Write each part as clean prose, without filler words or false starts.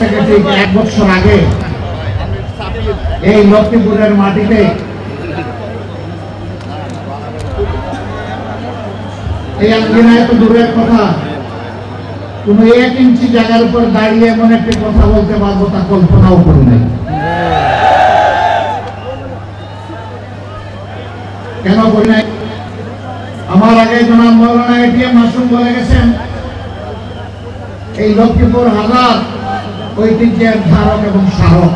থেকে ঠিক 1 বছর আগে এই লক্ষ্মীপুরের মাটিতে এই আঙ্গিনায় তো দূরের কথা, কোন 1 ইঞ্চি জায়গার উপর দাঁড়িয়ে এমন একটি কথা বলতে পারবো তা কল্পনাও করি নাই। কেন করি নাই? আমার আগে জনাব মৌলানা এটিএম মাসুম বলে গেছেন, এই লক্ষ্মীপুর হাজার ঐতিহ্যের ধারক এবং স্মারক,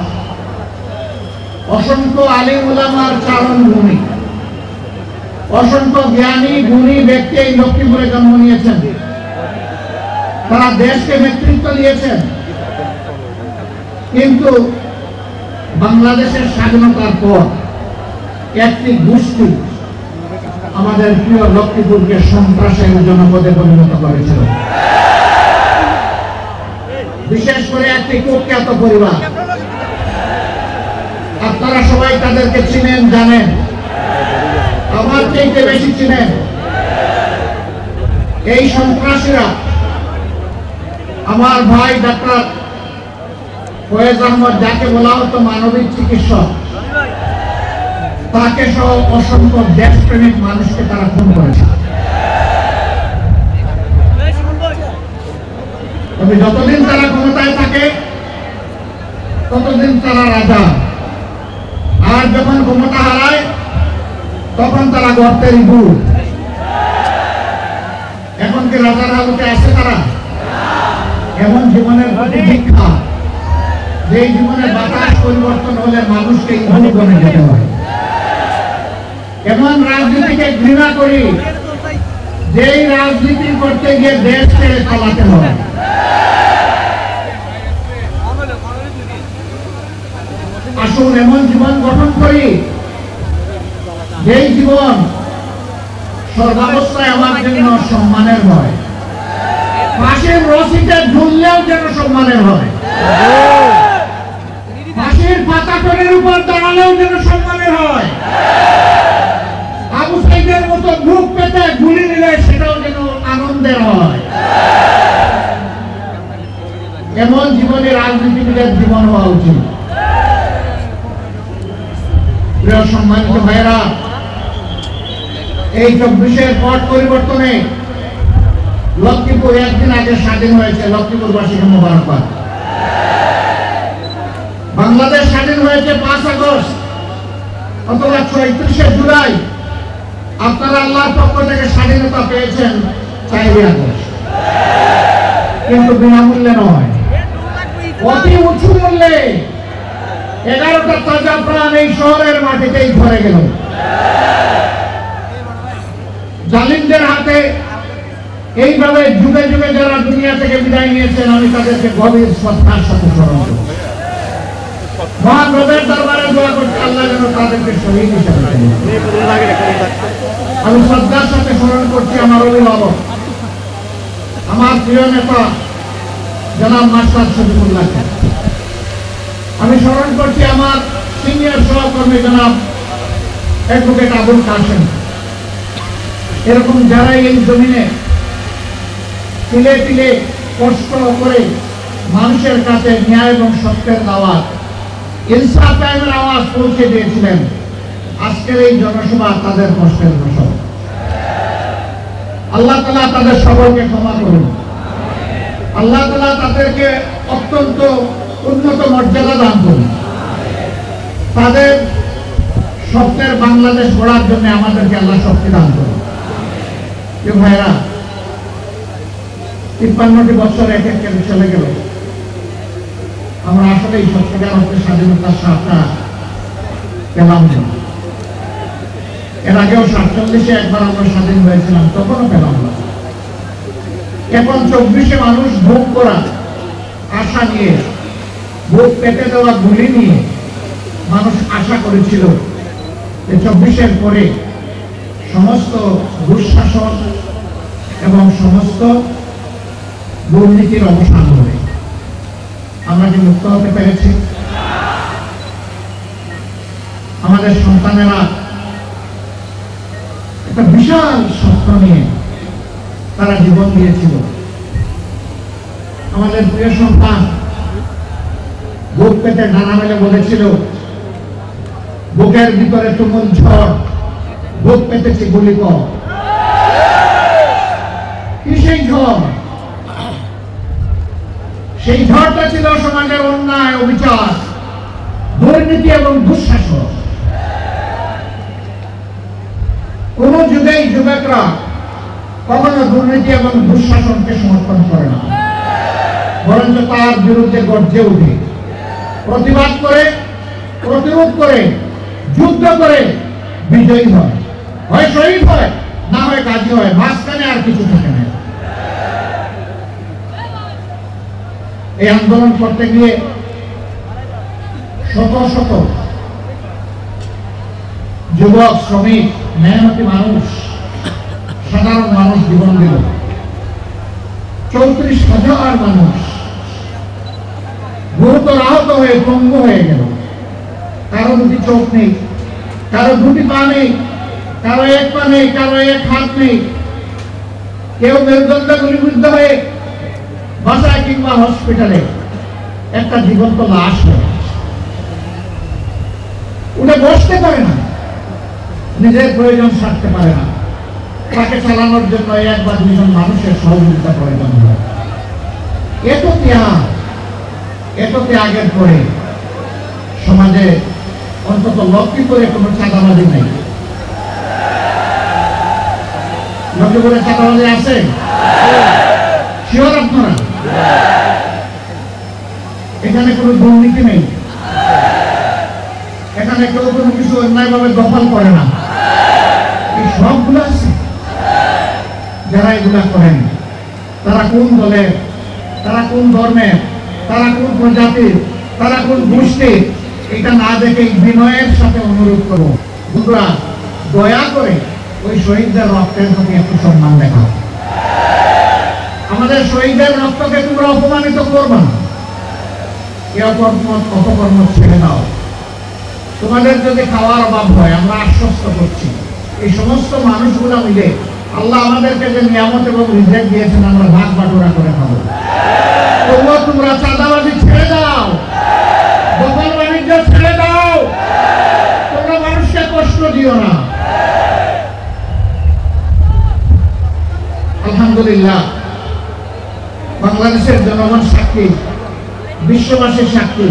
অসংখ্য আলিম উলামার চারণ ভূমি, অসংখ্য জ্ঞানী গুণী ব্যক্তি এই লক্ষ্মীপুরে জন্ম নিয়েছেন, তারা দেশকে নেতৃত্ব দিয়েছেন। কিন্তু বাংলাদেশের স্বাধীনতার পর একটি গোষ্ঠী আমাদের প্রিয় লক্ষ্মীপুরকে সন্ত্রাসের জনপদে পরিণত করেছিল। বিশেষ করে একটি কুখ্যাত পরিবার, আপনারা সবাই তাদেরকে চিনেন, জানেন, আমার চাইতে বেশি চিনেন। এই সন্ত্রাসীরা আমার ভাই ডাক্তার ফয়েজ আহমদ, যাকে বলা হতো মানবিক চিকিৎসক, তাকে সহ অসংখ্য দেশপ্রেমিক মানুষকে তারা খুন করেছে। তবে যতদিন তারা ক্ষমতায় থাকে ততদিন তারা রাজা, আর যখন ক্ষমতা হারায় তখন তারা গর্তের ইঁদুর। এখন কি রাজার হালতে আছে তারা? এমন জীবনের শিক্ষা, যে জীবনে বাতাস পরিবর্তন হলে মানুষকে ইঁদুর বনে যেতে হয়। এমন রাজনীতিকে ঘৃণা করি, যেই রাজনীতি করতে গিয়ে দেশ ছেড়ে পালাতে হয়। আসুন এমন জীবন গঠন করি, যেই জীবন সর্বাবস্থায় আমার জন্য সম্মানের হয়, ফাঁসির রশিতে ঝুললেও যেন সম্মানের হয়, ফাঁসির পাতাকরের উপর দাঁড়ালেও যেন সম্মানের হয়, আবু সাইদের মতো বুক পেতে গুলি নিলে সেটাও যেন আনন্দের হয়। এমন জীবনে রাজনীতিবিদের জীবন হওয়া উচিত। প্রিয় সম্মানিত ভাইরা, এই 24-এর পট পরিবর্তনে লক্ষ্মীপুর একদিন আগে স্বাধীন হয়েছে। লক্ষ্মীপুরবাসীকে মোবারকবাদ। বাংলাদেশ স্বাধীন হয়েছে 5 আগস্ট অথবা 36শে জুলাই। আপনারা আল্লাহর পক্ষ থেকে স্বাধীনতা পেয়েছেন 4 আগস্ট, কিন্তু বিনামূল্যে নয়, অতি উঁচু মূল্যে। 11টা তাজা প্রাণ এই শহরের মাটিতেই ধরে গেল। জালিমদের হাতে এইভাবে যুগে যুগে যারা দুনিয়া থেকে বিদায় নিয়েছেন, আমি তাদেরকে গভীর শ্রদ্ধার সাথে স্মরণ করি। মহান রবের দরবারে দোয়া করতে আল্লাহ যেন তাদেরকে শহীদ হিসেবে দেন। আমি শ্রদ্ধার সাথে স্মরণ করছি আমার অভিভাবক, আমার প্রিয় নেতা জনাব মাস্টার শফিকুল্লাহকে। আমি স্মরণ করছি আমার সিনিয়র সহকর্মী জনাব অ্যাডভোকেট আবুল কাসেম। এরকম যারা এই জমিনে তিলে তিলে কষ্ট করে মানুষের কাছে ন্যায় এবং সত্যের আওয়াজ, ইনসাফ কায়েমের আওয়াজ পৌঁছে দিয়েছিলেন, আজকের এই জনসভা তাদের কষ্টের ফসল। আল্লাহ তাআলা তাদের সকলকে ক্ষমা করুন। আল্লাহ তাআলা তাদেরকে অত্যন্ত উন্নত মর্যাদা দান করুন। তাদের স্বপ্নের বাংলাদেশ গড়ার জন্য আমাদেরকে আল্লাহ শক্তি দান করুন। ভাইরা, 53টি বছর এক এক করে চলে গেল। আমরা আসলে এই সত্যিকার অর্থে স্বাধীনতার স্বাদটা পেলাম না। এর আগেও 47-এ একবার আমরা স্বাধীন হয়েছিলাম, তখনও পেলাম না। এখন 24-এ মানুষ ভোগ করা আশা নিয়ে, ভোগ পেতে দেওয়া গুলি নিয়ে মানুষ আশা করেছিল যে 24-এর পরে সমস্ত দুঃশাসন এবং সমস্ত দুর্নীতির অবসান হবে। আমরা কি মুক্ত হতে পেরেছি? আমাদের সন্তানেরা একটা বিশাল স্বপ্ন নিয়ে তারা জীবন দিয়েছিল। আমাদের প্রিয় সন্তান বুক পেতে ডানা মেলে বলেছিল, বুকের ভিতরে তুমুল ঝড়, বুক পেতেছি গুলি কর। কি সেই ঝড়? সেই ঝড়টা ছিল সমাজের অন্যায়, অবিচার, দুর্নীতি এবং দুঃশাসন। কোন যুগেই যুবকরা কখনো দুর্নীতি এবং দুঃশাসনকে সমর্থন করে না, বরঞ্চ তার বিরুদ্ধে গর্জে উঠে, প্রতিবাদ করে, প্রতিরোধ করে, যুদ্ধ করে বিজয়ী হয়, হয় শহীদ হয়, না হয় গাজী হয়, মাঝখানে আর কিছু থাকে না। এই আন্দোলন করতে গিয়ে শত শত যুবক, শ্রমিক, মেহনতি মানুষ, সাধারণ মানুষ জীবন দিল। 34,000 মানুষ গুরুতর আহত হয়ে পঙ্গু হয়ে গেল। কারো দুটি চোখ নেই, কারো দুটি পা নেই, কারো এক পা নেই, কারো এক হাত নেই। কেউ মেরুদণ্ড গুলিবিদ্ধ হয়ে বাসায় কিংবা হসপিটালে একটা জীবন্ত লাশ হয়ে উঠে বসতে পারে না, নিজের প্রয়োজন সারতে পারে না, তাকে চালানোর জন্য 1 বা 2 জন মানুষের সহযোগিতা প্রয়োজন হয়। এত ত্যাগের পরে সমাজে অন্তত লক্ষ্মীপুরে কোনো চাঁদাবাজি নেই। লক্ষ্মীপুরে চাঁদাবাজি আছে? শিওর আপনারা? এখানে কোনো দুর্নীতি নেই, এখানে কেউ কোনো কিছু অন্যায়ভাবে দখল করে না। এই সবগুলো আছে। যারা এগুলা করেন তারা কোন দলের, তারা কোন ধর্মের, তারা কোন প্রজাতির, তারা কোন গোষ্ঠীর, এটা না দেখে বিনয়ের সাথে অনুরোধ করো, বন্ধুরা দয়া করে ওই শহীদদের রক্তের প্রতি একটু সম্মান দেখাও। আমাদের শহীদের রক্তকে তোমরা অপমানিত করবা না। এ অপকর্ম ছেড়ে দাও। তোমাদের যদি খাওয়ার অভাব হয়, আমরা আশ্বস্ত করছি, এই সমস্ত মানুষগুলো মিলে আল্লাহ আমাদেরকে যে নিয়ামত এবং রিজিক দিয়েছেন, আমরা ভাগ বাটোয়ারা করে খাবো। তবুও তোমরা চাঁদাবাজি ছেড়ে দাও, দখল বাণিজ্য ছেড়ে দাও, তোমরা মানুষকে কষ্ট দিও না। আলহামদুলিল্লাহ, বাংলাদেশের জনগণ সাক্ষী, বিশ্ববাসীর সাক্ষী।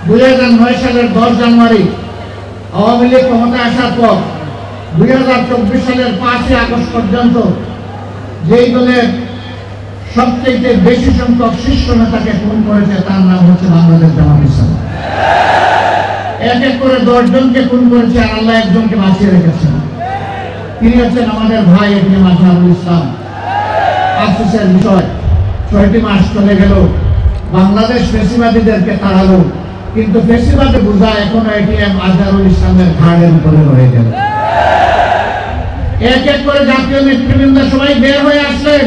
2009 সালের 10 জানুয়ারি আওয়ামী লীগ ক্ষমতায় আসার পর 2024 সালের 5 আগস্ট পর্যন্ত যেই দলের সবচেয়ে বেশি সংখ্যক শীর্ষ নেতাকে খুন করেছে তার নাম হচ্ছে বাংলাদেশ জামাত ইসলামী। এক করে 10 জনকে খুন করেছে, আর আল্লাহ একজনকে বাঁচিয়ে রেখেছেন। তিনি হচ্ছেন আমাদের ভাই এটিএম আজহারুল ইসলাম। আফসোসের বিষয়, 6টি মাস চলে গেল, বাংলাদেশ ফ্যাসিবাদীদেরকে তাড়ালো, কিন্তু ফ্যাসিবাদে বোঝা এখনো এটিএম আজহারুল ইসলামের ঘাড়ের উপরে রয়ে গেল। এক করে জাতীয় নেতৃবৃন্দ সবাই বের হয়ে আসলেন,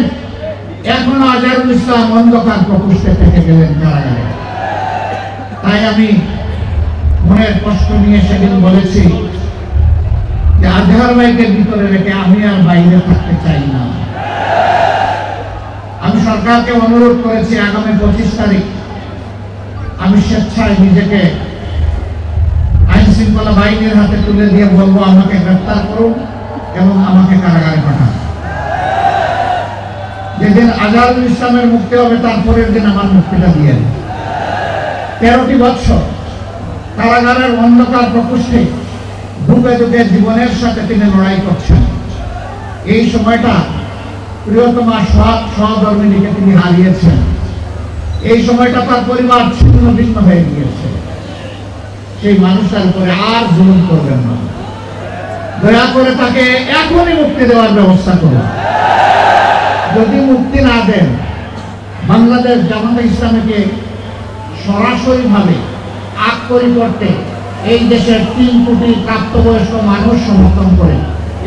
এখনো আজহারুল ইসলাম অন্ধকার প্রকোষ্ঠে থেকে গেলেন কারাগারে। তাই আমি মনের কষ্ট নিয়ে সেদিন বলেছি যে আজহার ভাইকে ভিতরে রেখে আমি আর বাইরে থাকতে চাই না। আমি সরকারকে অনুরোধ করেছি, আগামী 25 তারিখ আমি স্বেচ্ছায় নিজেকে আইন শৃঙ্খলা বাহিনীর হাতে তুলে দিয়ে বলবো, আমাকে গ্রেফতার করুন এবং আমাকে কারাগারে পাঠান। যেদিন আজহারুল ইসলামের মুক্তি হবে তার পরের দিন আমার মুক্তিটা দিয়ে। 13টি বছর কারাগারের অন্ধকার প্রকোষ্ঠে ঢুকে ঢুকে জীবনের সাথে তিনি লড়াই করছেন। এই সময়টা প্রিয়তমা সহধর্মিনীকে তিনি হারিয়েছেন। এই সময়টা তার পরিবার ছিন্ন ভিন্ন হয়ে গিয়েছে। সেই মানুষটার উপরে আর জুলুম করবেন না, দয়া করে তাকে এখনই মুক্তি দেওয়ার ব্যবস্থা করুন। যদি মুক্তি না দেন, বাংলাদেশ জামাতে ইসলামীকে সরাসরি ভাবে আক্ষরিক করতে এই দেশের 3 কোটি প্রাপ্তবয়স্ক মানুষ সমর্থন করে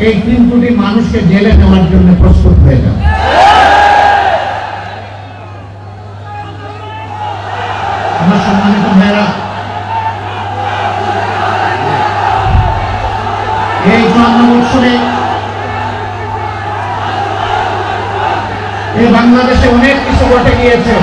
এই 3 কোটি মানুষকে জেলে নেওয়ার জন্য প্রস্তুত হয়ে যান। আমার সম্মানিত ভাইরা, এই 54 বছরে এই বাংলাদেশে অনেক কিছু ঘটে গিয়েছে।